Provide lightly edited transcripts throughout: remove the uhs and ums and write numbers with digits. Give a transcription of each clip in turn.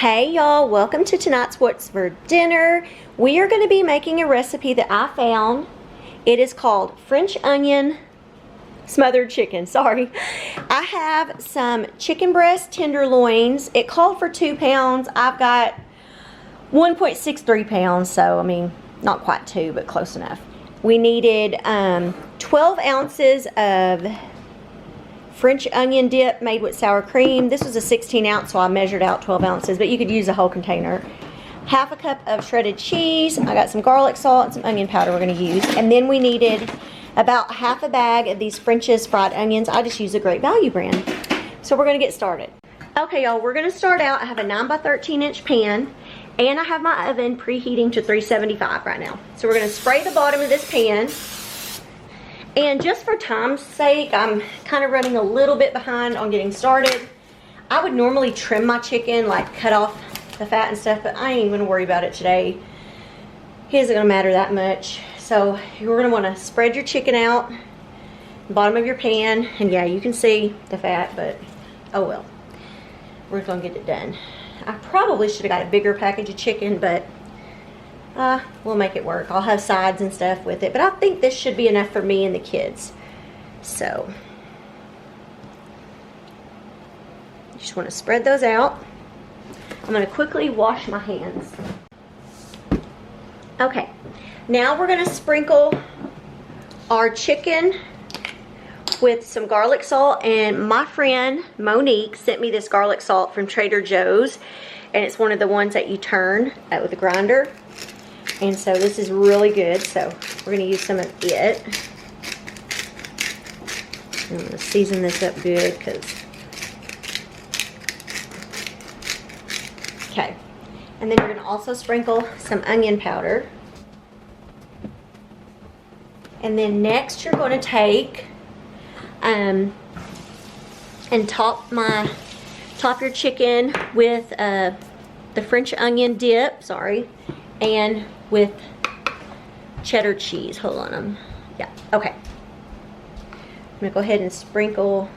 Hey y'all, welcome to tonight's What's for Dinner. We are going to be making a recipe that I found. It is called French onion smothered chicken. Sorry. I have some chicken breast tenderloins. It called for 2 pounds. I've got 1.63 pounds, so I mean, not quite 2, but close enough. We needed 12 ounces of French onion dip made with sour cream. This was a 16 ounce, so I measured out 12 ounces, but you could use a whole container. Half a cup of shredded cheese. I got some garlic salt and some onion powder we're going to use. And then we needed about half a bag of these French's fried onions. I just use a Great Value brand. So we're going to get started. Okay, y'all, we're going to start out. I have a 9 by 13 inch pan, and I have my oven preheating to 375 right now. So we're going to spray the bottom of this pan. And just for time's sake, I'm kind of running a little bit behind on getting started. I would normally trim my chicken, like cut off the fat and stuff, but I ain't even gonna worry about it today. It isn't gonna matter that much. So you're gonna wanna spread your chicken out, the bottom of your pan, and yeah, you can see the fat, but oh well. We're just gonna get it done. I probably should have got a bigger package of chicken, but we'll make it work. I'll have sides and stuff with it, but I think this should be enough for me and the kids. So just want to spread those out. I'm going to quickly wash my hands. Okay, now we're going to sprinkle our chicken with some garlic salt, and my friend Monique sent me this garlic salt from Trader Joe's, and it's one of the ones that you turn with a grinder. And so this is really good, so we're going to use some of it. I'm going to season this up good because... Okay. And then you're going to also sprinkle some onion powder. And then next you're going to take and top your chicken with the French onion dip, and with cheddar cheese. Hold on, yeah, okay. I'm gonna go ahead and sprinkle.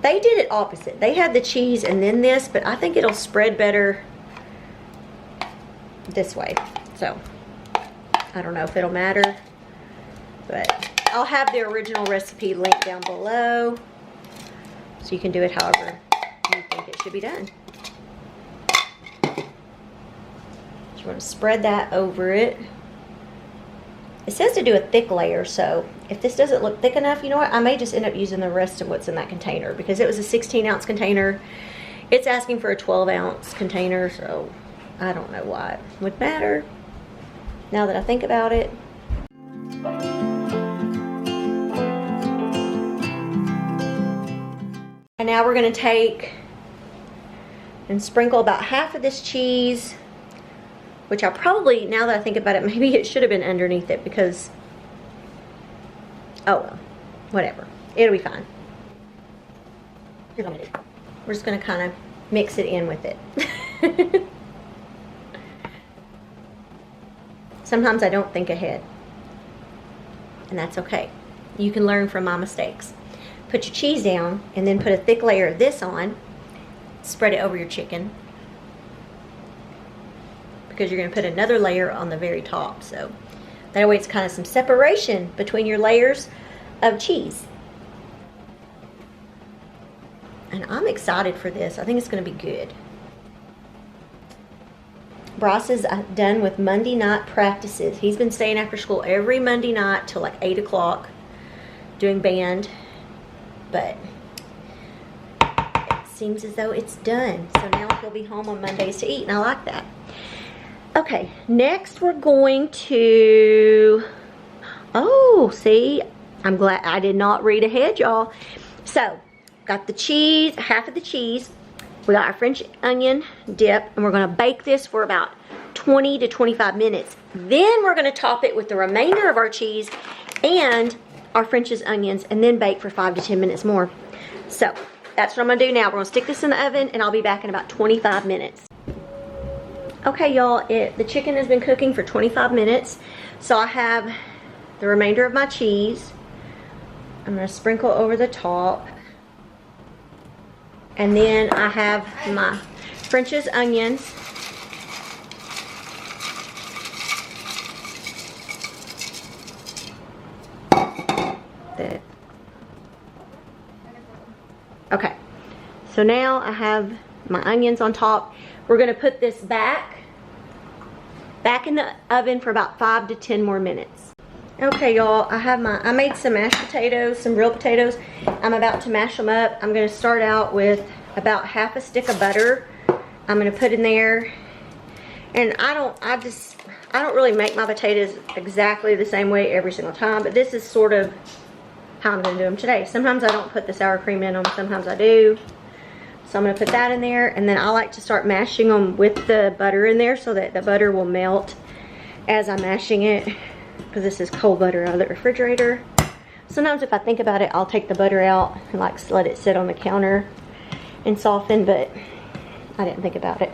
They did it opposite. They had the cheese and then this, but I think it'll spread better this way. So I don't know if it'll matter, but I'll have the original recipe linked down below, so you can do it however you think it should be done. We're going to spread that over it. It says to do a thick layer, so if this doesn't look thick enough, you know what? I may just end up using the rest of what's in that container, because it was a 16 ounce container. It's asking for a 12 ounce container, so I don't know why it would matter now that I think about it. And now we're going to take and sprinkle about half of this cheese, which I probably, now that I think about it, maybe it should have been underneath it, because, oh well, whatever. It'll be fine. We're just going to kind of mix it in with it. Sometimes I don't think ahead, and that's okay. You can learn from my mistakes. Put your cheese down, and then put a thick layer of this on. Spread it over your chicken, because you're going to put another layer on the very top, so that way it's kind of some separation between your layers of cheese. And I'm excited for this. I think it's going to be good. Bryce is done with Monday night practices. He's been staying after school every Monday night till like 8 o'clock doing band, but it seems as though it's done. So now he'll be home on Mondays to eat, and I like that. Okay, next we're going to, oh, see, I'm glad I did not read ahead, y'all. So, got the cheese, half of the cheese. We got our French onion dip, and we're going to bake this for about 20 to 25 minutes. Then we're going to top it with the remainder of our cheese and our French's onions, and then bake for 5 to 10 minutes more. So, that's what I'm going to do now. We're going to stick this in the oven, and I'll be back in about 25 minutes. Okay, y'all, the chicken has been cooking for 25 minutes. So I have the remainder of my cheese. I'm going to sprinkle over the top. And then I have my French's onions. Okay, so now I have my onions on top. We're gonna put this back in the oven for about 5 to 10 more minutes. Okay, y'all, I made some mashed potatoes, some real potatoes. I'm about to mash them up. I'm gonna start out with about half a stick of butter. I'm gonna put in there, and I don't really make my potatoes exactly the same way every single time, but this is sort of how I'm gonna do them today. Sometimes I don't put the sour cream in them, sometimes I do. So I'm gonna put that in there, and then I like to start mashing them with the butter in there so that the butter will melt as I'm mashing it, because this is cold butter out of the refrigerator. Sometimes if I think about it, I'll take the butter out and like let it sit on the counter and soften, but I didn't think about it.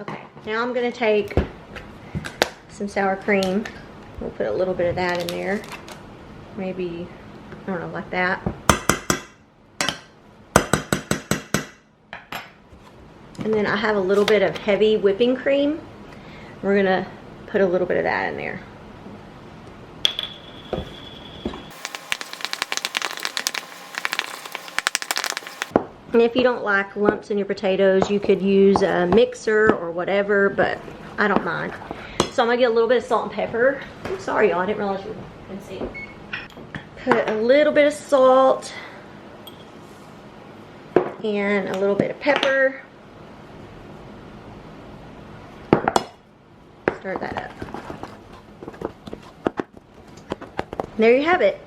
Okay, now I'm gonna take some sour cream. We'll put a little bit of that in there. Maybe, I don't know, like that. And then I have a little bit of heavy whipping cream. We're gonna put a little bit of that in there. And if you don't like lumps in your potatoes, you could use a mixer or whatever, but I don't mind. So I'm gonna get a little bit of salt and pepper. I'm sorry, y'all, I didn't realize you couldn't see. Put a little bit of salt and a little bit of pepper. Stir that up. There you have it.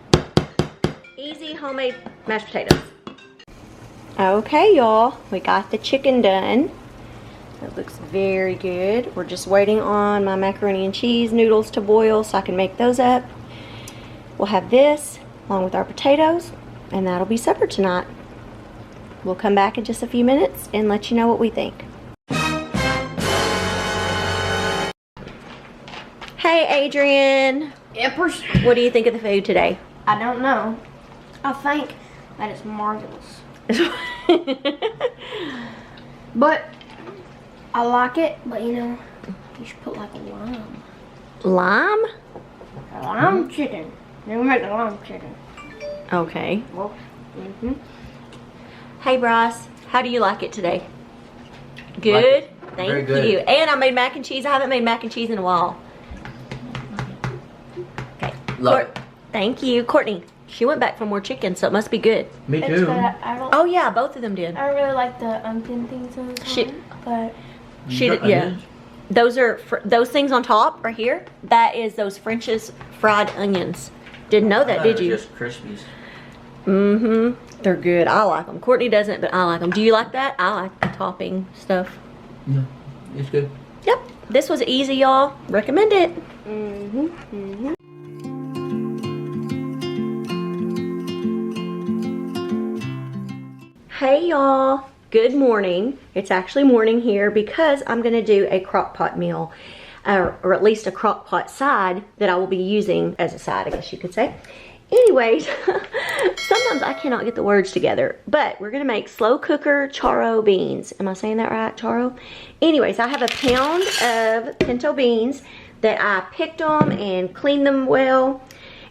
Easy homemade mashed potatoes. Okay, y'all, we got the chicken done. It looks very good. We're just waiting on my macaroni and cheese noodles to boil so I can make those up. We'll have this along with our potatoes, and that'll be supper tonight. We'll come back in just a few minutes and let you know what we think. Hey, Adrian. Yepers. What do you think of the food today? I don't know. I think that it's marvelous. But I like it, but you know, you should put like a lime. Lime? A lime chicken. Then we make a lime chicken. Okay. Well, Hey, Bryce, how do you like it today? Good? Like Thank Very good. you. And I made mac and cheese. I haven't made mac and cheese in a while. Okay. Love it. Thank you. Courtney, she went back for more chicken, so it must be good. Me it's too. good. I don't. Oh, yeah, both of them did. I don't really like the onion things on the top, but She did, yeah. Those are, those things on top right here, that is those French's fried onions. Didn't know that, did you? Just Crispies. Mm-hmm. They're good. I like them. Courtney doesn't, but I like them. Do you like that? I like the topping stuff. Yeah, it's good. Yep. This was easy, y'all. Recommend it. Hey, y'all. Good morning. It's actually morning here because I'm going to do a crock pot meal, or at least a crock pot side that I will be using as a side, I guess you could say. Anyways, sometimes I cannot get the words together, but we're going to make slow cooker Charro beans. Am I saying that right, Charro? Anyways, I have a pound of pinto beans that I picked them and cleaned them well,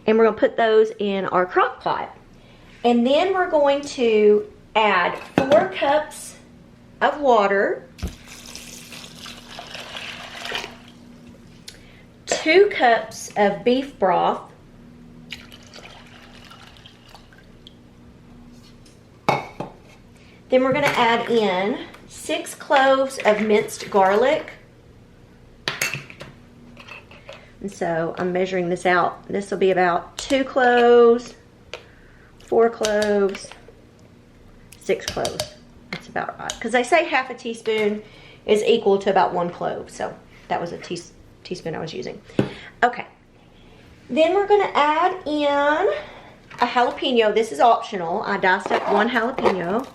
and we're going to put those in our crock pot. And then we're going to add 4 cups of water, 2 cups of beef broth, then we're going to add in 6 cloves of minced garlic. And so I'm measuring this out. This will be about 2 cloves, 4 cloves, 6 cloves. That's about right. Because they say half a teaspoon is equal to about 1 clove. So that was a teaspoon I was using. Okay. Then we're going to add in a jalapeno. This is optional. I diced up 1 jalapeno.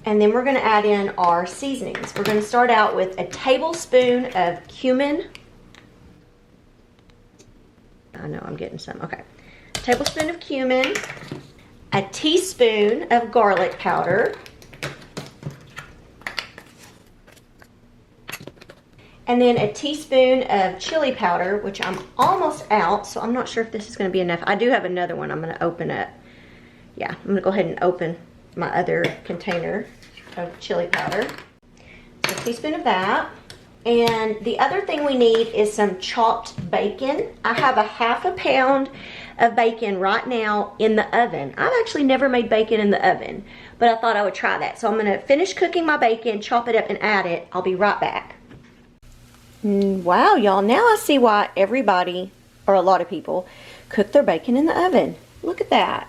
And then we're going to add in our seasonings. We're going to start out with a tablespoon of cumin. I know I'm getting some. Okay. A tablespoon of cumin. A teaspoon of garlic powder. And then a teaspoon of chili powder, which I'm almost out, so I'm not sure if this is going to be enough. I do have another one I'm going to open up. Yeah, I'm going to go ahead and open my other container of chili powder. So a teaspoon of that. And the other thing we need is some chopped bacon. I have a half a pound of bacon right now in the oven. I've actually never made bacon in the oven, but I thought I would try that. So I'm going to finish cooking my bacon, chop it up, and add it. I'll be right back. Wow, y'all, now I see why everybody, or a lot of people, cook their bacon in the oven. Look at that.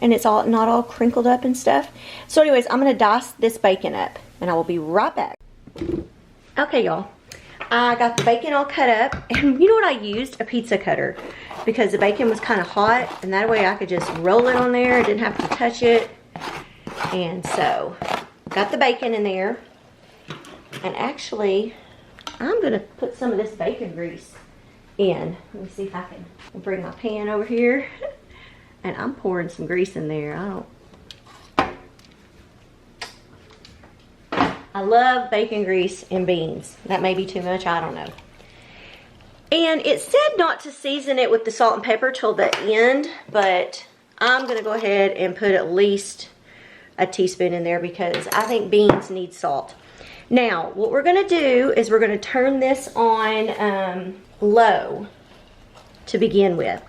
And it's all not all crinkled up and stuff. So anyways, I'm going to dice this bacon up, and I will be right back. Okay, y'all, I got the bacon all cut up, and you know what I used? A pizza cutter, because the bacon was kind of hot, and that way I could just roll it on there. I didn't have to touch it. And so, got the bacon in there, and actually, I'm going to put some of this bacon grease in. Let me see if I can bring my pan over here. And I'm pouring some grease in there. I love bacon grease in beans. That may be too much, I don't know. And it said not to season it with the salt and pepper till the end, but I'm going to go ahead and put at least a teaspoon in there because I think beans need salt. Now, what we're going to do is we're going to turn this on low to begin with.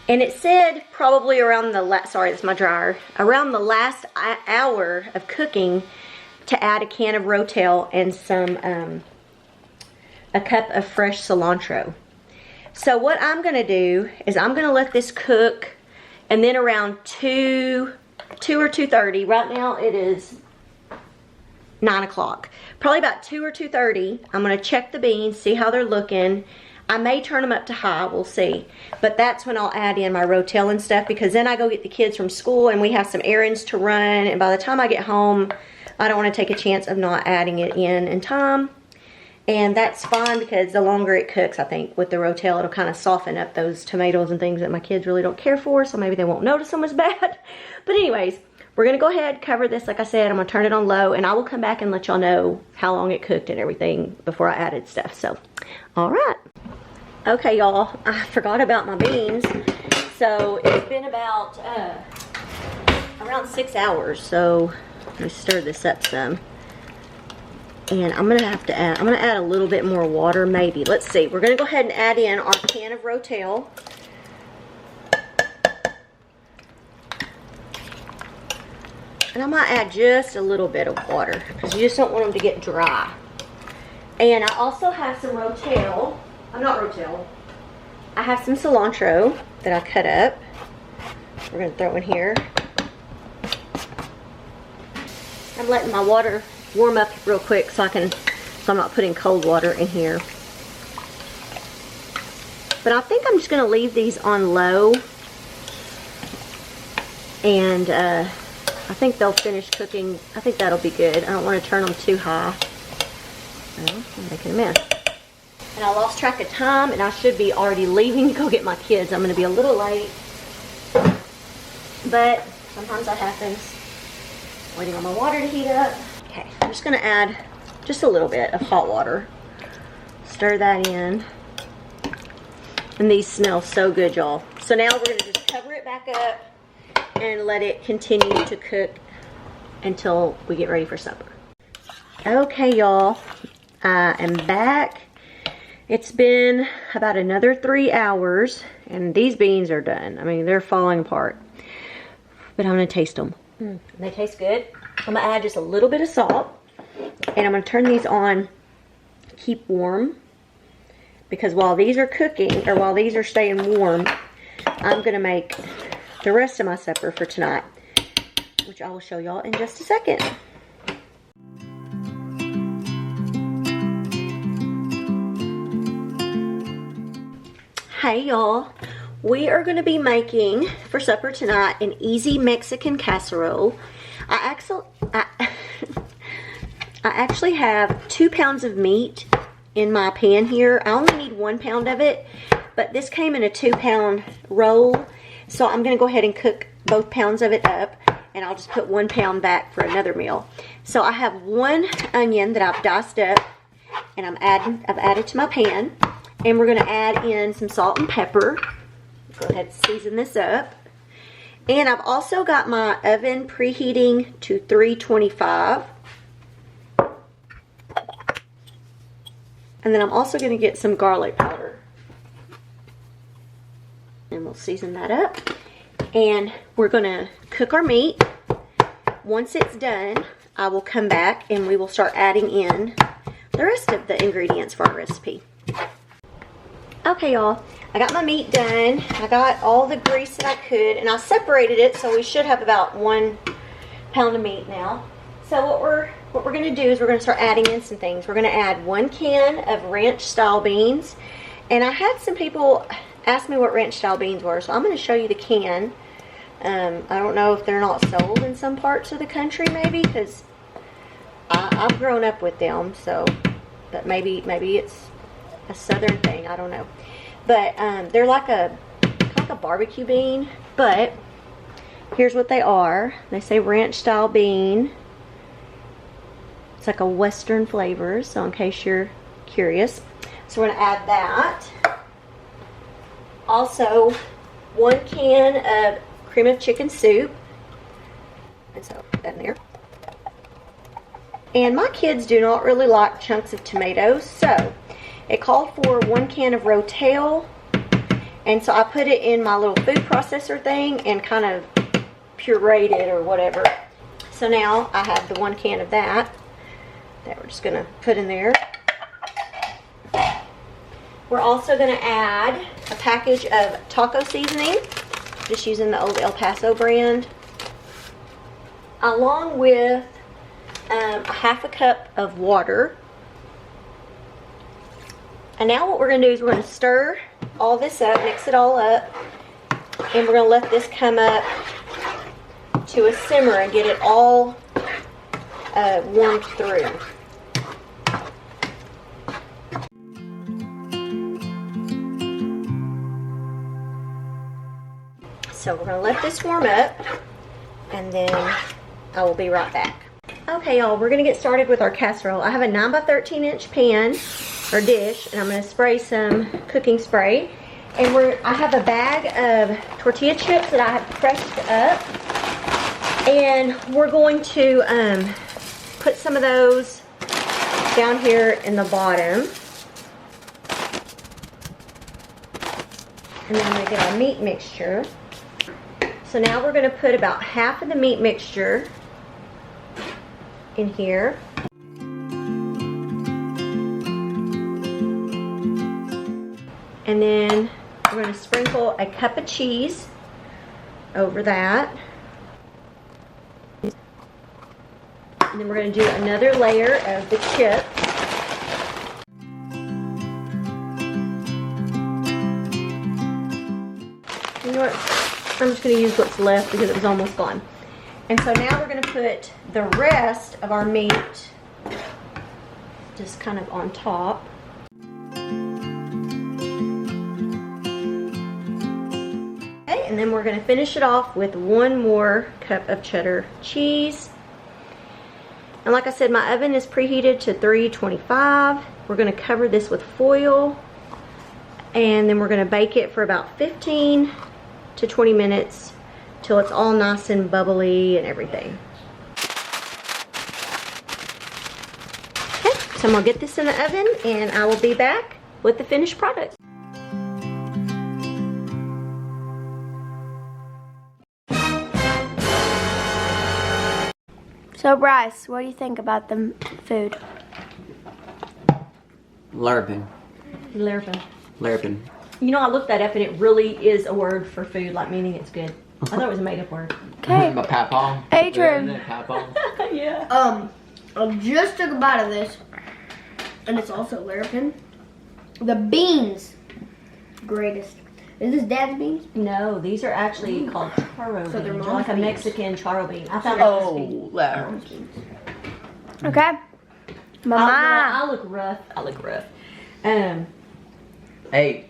And it said probably around the last, sorry, it's my dryer, around the last hour of cooking to add a can of Rotel and some, a cup of fresh cilantro. So what I'm going to do is I'm going to let this cook, and then around 2 or 2:30, right now it is 9 o'clock. Probably about 2 or 2:30, I'm going to check the beans, see how they're looking. I may turn them up to high, we'll see. But that's when I'll add in my Rotel and stuff, because then I go get the kids from school and we have some errands to run, and by the time I get home, I don't want to take a chance of not adding it in time. And that's fine, because the longer it cooks, I think, with the Rotel, it'll kind of soften up those tomatoes and things that my kids really don't care for, so maybe they won't notice them as bad. But anyways, we're going to go ahead, cover this, like I said, I'm going to turn it on low, and I will come back and let y'all know how long it cooked and everything before I added stuff. So, alright. Okay, y'all, I forgot about my beans. So, it's been about around 6 hours, so let me stir this up some. And I'm going to have to add, I'm going to add a little bit more water, maybe. Let's see, we're going to go ahead and add in our can of Rotel. And I might add just a little bit of water, because you just don't want them to get dry. And I also have some Rotel. Not Rotel. I have some cilantro that I cut up. We're going to throw in here. I'm letting my water warm up real quick so I'm not putting cold water in here. But I think I'm just going to leave these on low. And I think they'll finish cooking. I think that'll be good. I don't want to turn them too high. Well, I'm making a mess. And I lost track of time, and I should be already leaving to go get my kids. I'm going to be a little late. But sometimes that happens. Waiting on my water to heat up. Okay, I'm just going to add just a little bit of hot water. Stir that in. And these smell so good, y'all. So now we're going to just cover it back up and let it continue to cook until we get ready for supper. Okay, y'all, I am back. It's been about another 3 hours, and these beans are done. I mean, they're falling apart. But I'm going to taste them. They taste good. I'm going to add just a little bit of salt, and I'm going to turn these on, keep warm, because while these are cooking, or while these are staying warm, I'm going to make the rest of my supper for tonight, which I will show y'all in just a second. Hey y'all, we are going to be making for supper tonight an easy Mexican casserole. I actually have 2 pounds of meat in my pan here. I only need 1 pound of it, but this came in a 2-pound roll. So I'm gonna go ahead and cook both pounds of it up, and I'll just put 1 pound back for another meal. So I have 1 onion that I've diced up, and I've added to my pan, and we're gonna add in some salt and pepper. Go ahead and season this up. And I've also got my oven preheating to 325. And then I'm also going to get some garlic powder. And we'll season that up. And we're going to cook our meat. Once it's done, I will come back and we will start adding in the rest of the ingredients for our recipe. Okay, y'all. I got my meat done. I got all the grease that I could, and I separated it, so we should have about 1 pound of meat now. So what we're going to do is we're going to start adding in some things. We're going to add 1 can of ranch style beans, and I had some people ask me what ranch style beans were, so I'm going to show you the can. I don't know if they're not sold in some parts of the country, maybe, because I've grown up with them. So, but maybe it's a southern thing. I don't know. But they're like a barbecue bean. But here's what they are. They say ranch style bean. It's like a western flavor, so in case you're curious. So we're going to add that. Also, 1 can of cream of chicken soup. And so that in there. And my kids do not really like chunks of tomatoes, so it called for 1 can of rotel, and so I put it in my little food processor thing and kind of pureed it or whatever. So now I have the 1 can of that we're just going to put in there. We're also going to add a package of taco seasoning, just using the old El Paso brand, along with a 1/2 cup of water. And now what we're going to do is we're going to stir all this up, mix it all up, and we're going to let this come up to a simmer and get it all warmed through. So we're going to let this warm up, and then I will be right back. Okay, y'all, we're going to get started with our casserole. I have a 9 by 13 inch pan or dish, and I'm going to spray some cooking spray. And I have a bag of tortilla chips that I have crushed up, and we're going to put some of those down here in the bottom. And then I'm going to get our meat mixture. So now we're going to put about half of the meat mixture in here. And then we're going to sprinkle a cup of cheese over that. And then we're going to do another layer of the chip. You know what? I'm just going to use what's left because it was almost gone. And so now we're going to put the rest of our meat just kind of on top. Okay, and then we're going to finish it off with 1 more cup of cheddar cheese. And like I said, my oven is preheated to 325. We're going to cover this with foil, and then we're going to bake it for about 15 to 20 minutes till it's all nice and bubbly and everything. Okay, so I'm going to get this in the oven, and I will be back with the finished product. So Bryce, what do you think about the food? Larping. Larping. You know, I looked that up, and it really is a word for food, like meaning it's good. I thought it was a made-up word. Okay. My papa. Adrian. Papa. Yeah. I just took a bite of this, and it's also Larapin. The beans, greatest. Is this Dad's beans? No, these are actually called Charro beans. So they're They're like a beans. Mexican Charro bean. I found Oh, Okay. Mama. I look rough. Hey,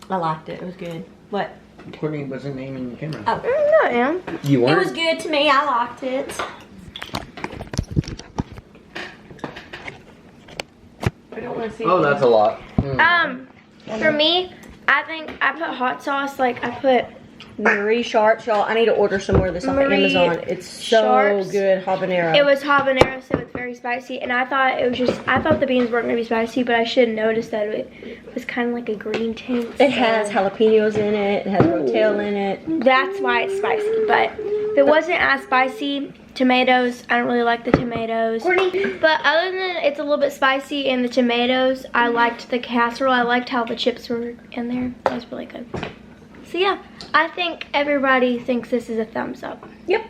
I liked it. It was good. What? Courtney wasn't naming the camera. Oh. No, I am. You It weren't? was good to me. I liked it. I don't want to see. Oh, that's a lot. Mm. For me, I think I put hot sauce. Like I put Marie Sharps, y'all. I need to order some more of this off of Marie Amazon. It's so Sharps. good, habanero. It was habanero, so it's very spicy. And I thought it was I thought the beans weren't gonna be spicy, but I should have noticed that it was kind of like a green tint. It has jalapenos in it. It has rotel in it. That's why it's spicy. But if it wasn't as spicy, tomatoes, I don't really like the tomatoes. But other than it's a little bit spicy and the tomatoes, I liked the casserole. I liked how the chips were in there. That was really good. So yeah, I think everybody thinks this is a thumbs up. Yep.